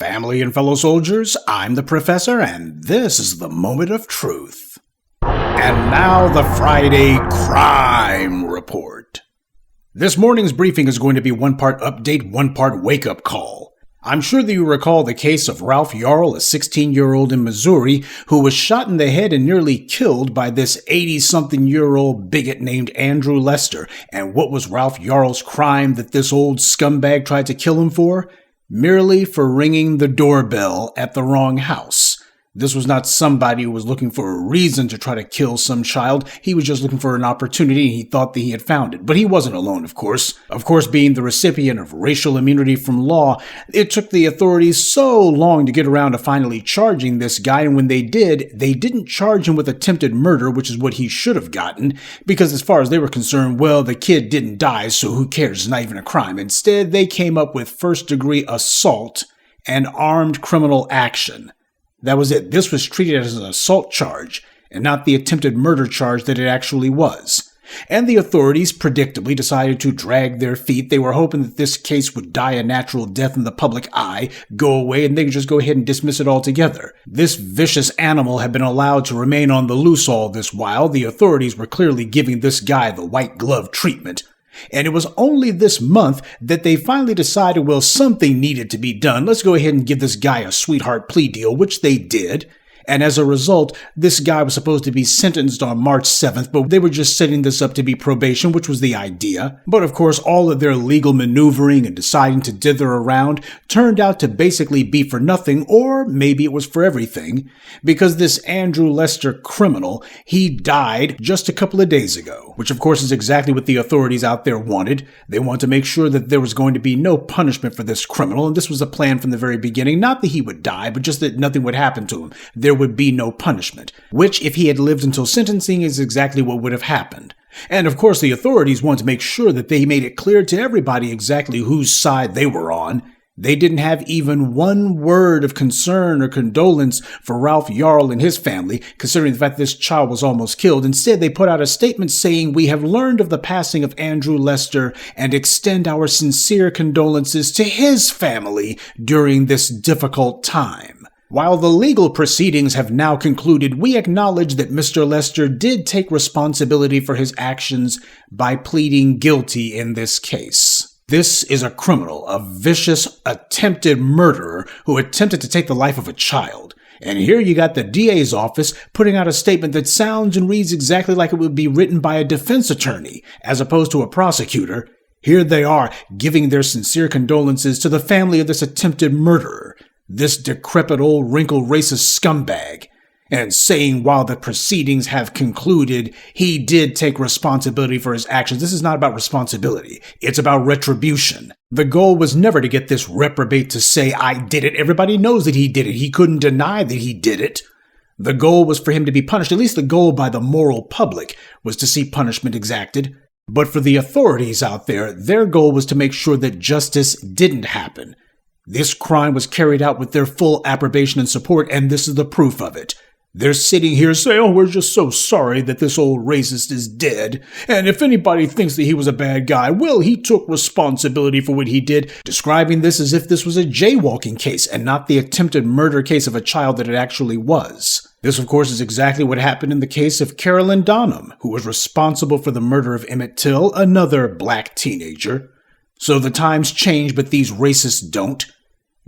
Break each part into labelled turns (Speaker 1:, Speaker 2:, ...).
Speaker 1: Family and fellow soldiers, I'm the Professor, and this is the Moment of Truth. And now the Friday Crime Report. This morning's briefing is going to be one part update, one part wake-up call. I'm sure that you recall the case of Ralph Yarl, a 16-year-old in Missouri, who was shot in the head and nearly killed by this 80-something-year-old bigot named Andrew Lester. And what was Ralph Yarl's crime that this old scumbag tried to kill him for? Merely for ringing the doorbell at the wrong house. This was not somebody who was looking for a reason to try to kill some child. He was just looking for an opportunity and he thought that he had found it. But he wasn't alone, of course. Of course, being the recipient of racial immunity from law, it took the authorities so long to get around to finally charging this guy. And when they did, they didn't charge him with attempted murder, which is what he should have gotten. Because as far as they were concerned, well, the kid didn't die, so who cares? It's not even a crime. Instead, they came up with first-degree assault and armed criminal action. That was it. This was treated as an assault charge, and not the attempted murder charge that it actually was. And the authorities, predictably, decided to drag their feet. They were hoping that this case would die a natural death in the public eye, go away, and they could just go ahead and dismiss it altogether. This vicious animal had been allowed to remain on the loose all this while. The authorities were clearly giving this guy the white glove treatment. And it was only this month that they finally decided, well, something needed to be done. Let's go ahead and give this guy a sweetheart plea deal, which they did. And as a result, this guy was supposed to be sentenced on March 7th, but they were just setting this up to be probation, which was the idea. But of course, all of their legal maneuvering and deciding to dither around turned out to basically be for nothing, or maybe it was for everything, because this Andrew Lester criminal, he died just a couple of days ago, which of course is exactly what the authorities out there wanted. They wanted to make sure that there was going to be no punishment for this criminal, and this was a plan from the very beginning, not that he would die, but just that nothing would happen to him. There would be no punishment, which, if he had lived until sentencing, is exactly what would have happened. And of course, the authorities wanted to make sure that they made it clear to everybody exactly whose side they were on. They didn't have even one word of concern or condolence for Ralph Yarl and his family, considering the fact that this child was almost killed. Instead, they put out a statement saying, "We have learned of the passing of Andrew Lester and extend our sincere condolences to his family during this difficult time. While the legal proceedings have now concluded, we acknowledge that Mr. Lester did take responsibility for his actions by pleading guilty in this case. This is a criminal, a vicious, attempted murderer who attempted to take the life of a child. And here you got the DA's office putting out a statement that sounds and reads exactly like it would be written by a defense attorney, as opposed to a prosecutor. Here they are, giving their sincere condolences to the family of this attempted murderer, this decrepit old wrinkled racist scumbag, and saying while the proceedings have concluded, he did take responsibility for his actions. This is not about responsibility. It's about retribution. The goal was never to get this reprobate to say, I did it. Everybody knows that he did it. He couldn't deny that he did it. The goal was for him to be punished. At least the goal by the moral public was to see punishment exacted. But for the authorities out there, their goal was to make sure that justice didn't happen. This crime was carried out with their full approbation and support, and this is the proof of it. They're sitting here saying, oh, we're just so sorry that this old racist is dead. And if anybody thinks that he was a bad guy, well, he took responsibility for what he did, describing this as if this was a jaywalking case and not the attempted murder case of a child that it actually was. This, of course, is exactly what happened in the case of Carolyn Donham, who was responsible for the murder of Emmett Till, another black teenager. So the times change, but these racists don't.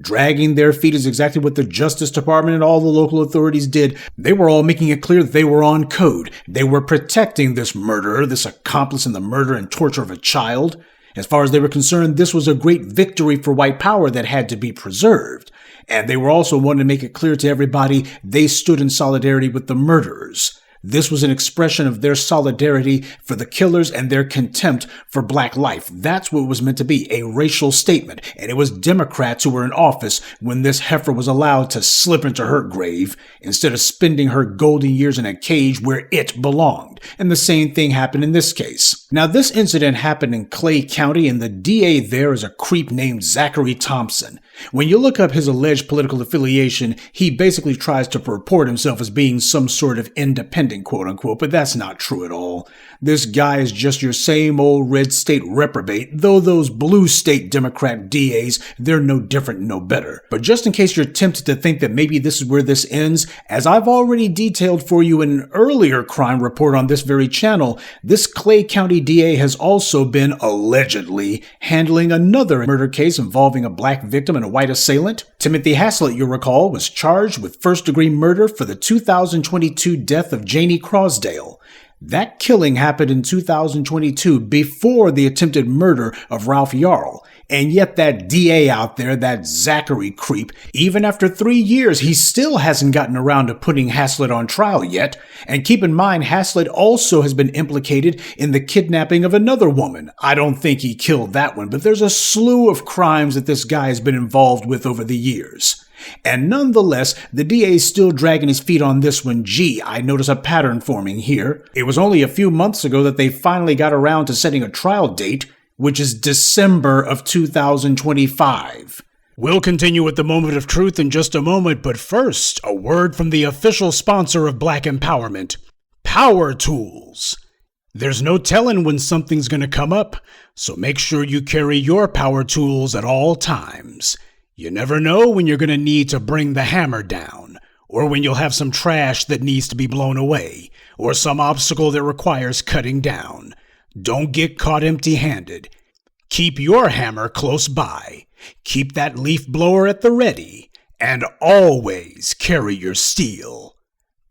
Speaker 1: Dragging their feet is exactly what the Justice Department and all the local authorities did. They were all making it clear that they were on code. They were protecting this murderer, this accomplice in the murder and torture of a child. As far as they were concerned, this was a great victory for white power that had to be preserved. And they were also wanting to make it clear to everybody they stood in solidarity with the murderers. This was an expression of their solidarity for the killers and their contempt for black life. That's what it was meant to be, a racial statement. And it was Democrats who were in office when this heifer was allowed to slip into her grave instead of spending her golden years in a cage where it belonged. And the same thing happened in this case. Now, this incident happened in Clay County, and the DA there is a creep named Zachary Thompson. When you look up his alleged political affiliation, he basically tries to purport himself as being some sort of independent, quote unquote, but that's not true at all. This guy is just your same old red state reprobate, though those blue state Democrat DAs, they're no different, no better. But just in case you're tempted to think that maybe this is where this ends, as I've already detailed for you in an earlier crime report on this very channel, this Clay County DA has also been allegedly handling another murder case involving a black victim and a white assailant. Timothy Haslett, you'll recall, was charged with first-degree murder for the 2022 death of Janie Crosdale. That killing happened in 2022 before the attempted murder of Ralph Yarl. And yet that DA out there, that Zachary creep, even after 3 years, he still hasn't gotten around to putting Haslett on trial yet. And keep in mind, Haslett also has been implicated in the kidnapping of another woman. I don't think he killed that one, but there's a slew of crimes that this guy has been involved with over the years. And nonetheless, the DA is still dragging his feet on this one. Gee, I notice a pattern forming here. It was only a few months ago that they finally got around to setting a trial date, which is December of 2025. We'll continue with the moment of truth in just a moment, but first, a word from the official sponsor of Black Empowerment, Power Tools. There's no telling when something's going to come up, so make sure you carry your power tools at all times. You never know when you're going to need to bring the hammer down, or when you'll have some trash that needs to be blown away, or some obstacle that requires cutting down. Don't get caught empty-handed. Keep your hammer close by. Keep that leaf blower at the ready, and always carry your steel.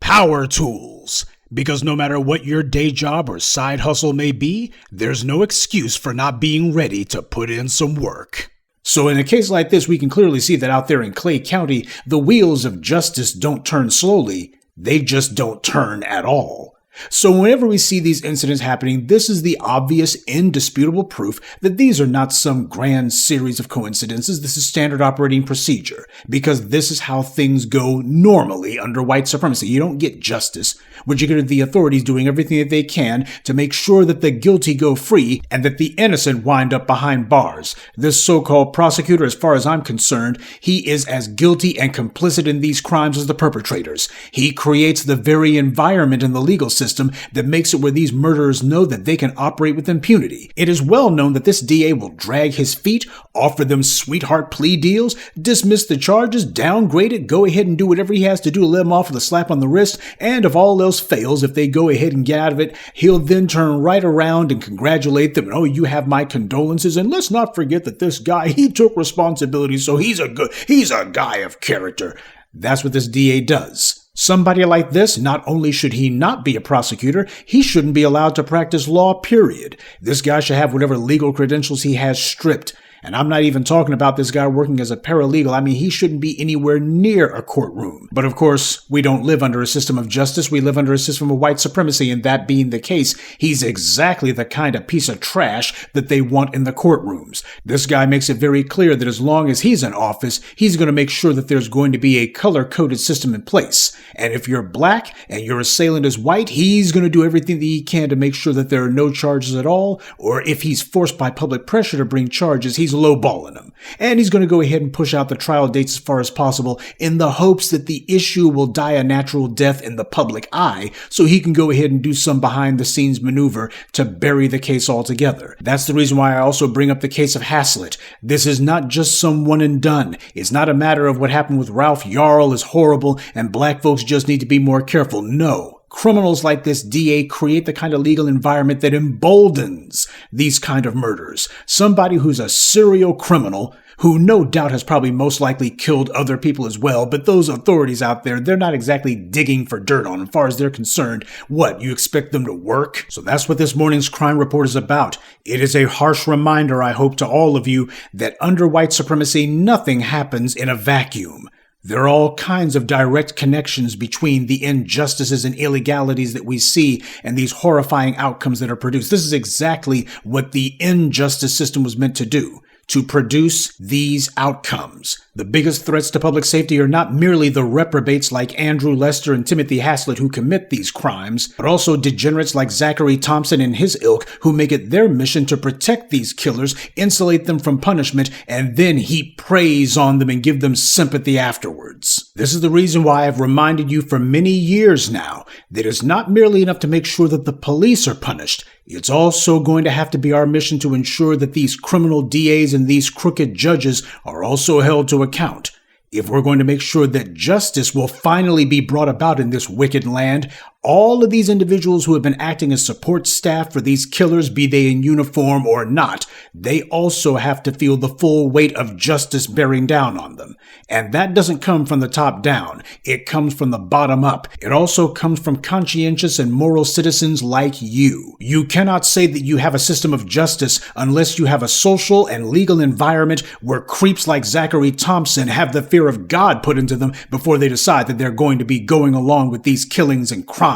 Speaker 1: Power Tools. Because no matter what your day job or side hustle may be, there's no excuse for not being ready to put in some work. So in a case like this, we can clearly see that out there in Clay County, the wheels of justice don't turn slowly, they just don't turn at all. So whenever we see these incidents happening, this is the obvious, indisputable proof that these are not some grand series of coincidences. This is standard operating procedure, because this is how things go normally under white supremacy. You don't get justice, but you get the authorities doing everything that they can to make sure that the guilty go free and that the innocent wind up behind bars. This so-called prosecutor, as far as I'm concerned, he is as guilty and complicit in these crimes as the perpetrators. He creates the very environment in the legal system that makes it where these murderers know that they can operate with impunity. It is well known that this DA will drag his feet, offer them sweetheart plea deals, dismiss the charges, downgrade it, go ahead and do whatever he has to do to let them off with a slap on the wrist, and if all else fails, if they go ahead and get out of it, he'll then turn right around and congratulate them, and oh, you have my condolences, and let's not forget that this guy, he took responsibility, so he's a guy of character. That's what this DA does. Somebody like this, not only should he not be a prosecutor, he shouldn't be allowed to practice law, period. This guy should have whatever legal credentials he has stripped. And I'm not even talking about this guy working as a paralegal. I mean, he shouldn't be anywhere near a courtroom. But of course, we don't live under a system of justice. We live under a system of white supremacy. And that being the case, he's exactly the kind of piece of trash that they want in the courtrooms. This guy makes it very clear that as long as he's in office, he's going to make sure that there's going to be a color-coded system in place. And if you're black and your assailant is white, he's going to do everything that he can to make sure that there are no charges at all. Or if he's forced by public pressure to bring charges, he's lowballing them. And he's going to go ahead and push out the trial dates as far as possible in the hopes that the issue will die a natural death in the public eye so he can go ahead and do some behind-the-scenes maneuver to bury the case altogether. That's the reason why I also bring up the case of Haslett. This is not just some one and done. It's not a matter of what happened with Ralph Yarl is horrible and black folks just need to be more careful. No. Criminals like this DA create the kind of legal environment that emboldens these kind of murders. Somebody who's a serial criminal, who no doubt has probably most likely killed other people as well, but those authorities out there, they're not exactly digging for dirt on. As far as they're concerned, what, you expect them to work? So that's what this morning's crime report is about. It is a harsh reminder, I hope, to all of you that under white supremacy, nothing happens in a vacuum. There are all kinds of direct connections between the injustices and illegalities that we see and these horrifying outcomes that are produced. This is exactly what the injustice system was meant to do. to produce these outcomes. The biggest threats to public safety are not merely the reprobates like Andrew Lester and Timothy Haslett who commit these crimes, but also degenerates like Zachary Thompson and his ilk who make it their mission to protect these killers, insulate them from punishment, and then heap praise on them and give them sympathy afterwards. This is the reason why I've reminded you for many years now that it's not merely enough to make sure that the police are punished. It's also going to have to be our mission to ensure that these criminal DAs and these crooked judges are also held to account. If we're going to make sure that justice will finally be brought about in this wicked land, all of these individuals who have been acting as support staff for these killers, be they in uniform or not, they also have to feel the full weight of justice bearing down on them. And that doesn't come from the top down. It comes from the bottom up. It also comes from conscientious and moral citizens like you. You cannot say that you have a system of justice unless you have a social and legal environment where creeps like Zachary Thompson have the fear of God put into them before they decide that they're going to be going along with these killings and crimes.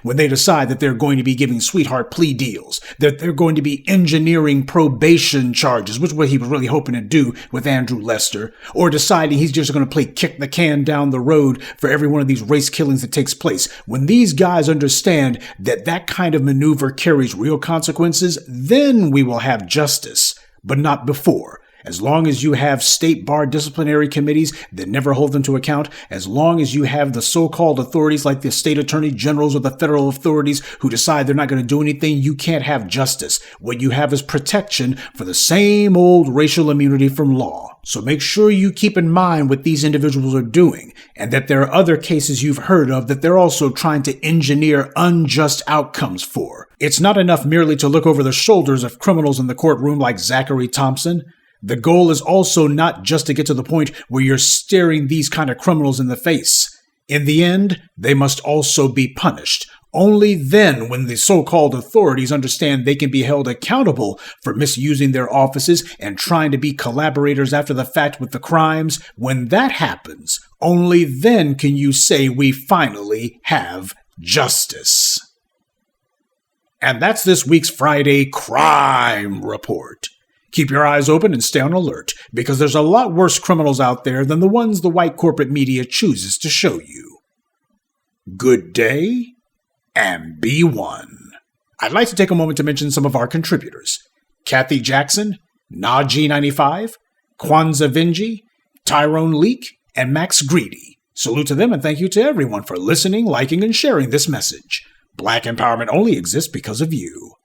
Speaker 1: When they decide that they're going to be giving sweetheart plea deals, that they're going to be engineering probation charges, which is what he was really hoping to do with Andrew Lester, or deciding he's just going to play kick the can down the road for every one of these race killings that takes place. When these guys understand that that kind of maneuver carries real consequences, then we will have justice, but not before. As long as you have state bar disciplinary committees that never hold them to account, as long as you have the so-called authorities like the state attorney generals or the federal authorities who decide they're not going to do anything, you can't have justice. What you have is protection for the same old racial immunity from law. So make sure you keep in mind what these individuals are doing, and that there are other cases you've heard of that they're also trying to engineer unjust outcomes for. It's not enough merely to look over the shoulders of criminals in the courtroom like Zachary Thompson. The goal is also not just to get to the point where you're staring these kind of criminals in the face. In the end, they must also be punished. Only then, when the so-called authorities understand they can be held accountable for misusing their offices and trying to be collaborators after the fact with the crimes, when that happens, only then can you say we finally have justice. And that's this week's Friday Crime Report. Keep your eyes open and stay on alert, because there's a lot worse criminals out there than the ones the white corporate media chooses to show you. Good day, and be one. I'd like to take a moment to mention some of our contributors. Kathy Jackson, Naji95, Kwanzaa Vinji, Tyrone Leak, and Max Greedy. Salute to them and thank you to everyone for listening, liking, and sharing this message. Black empowerment only exists because of you.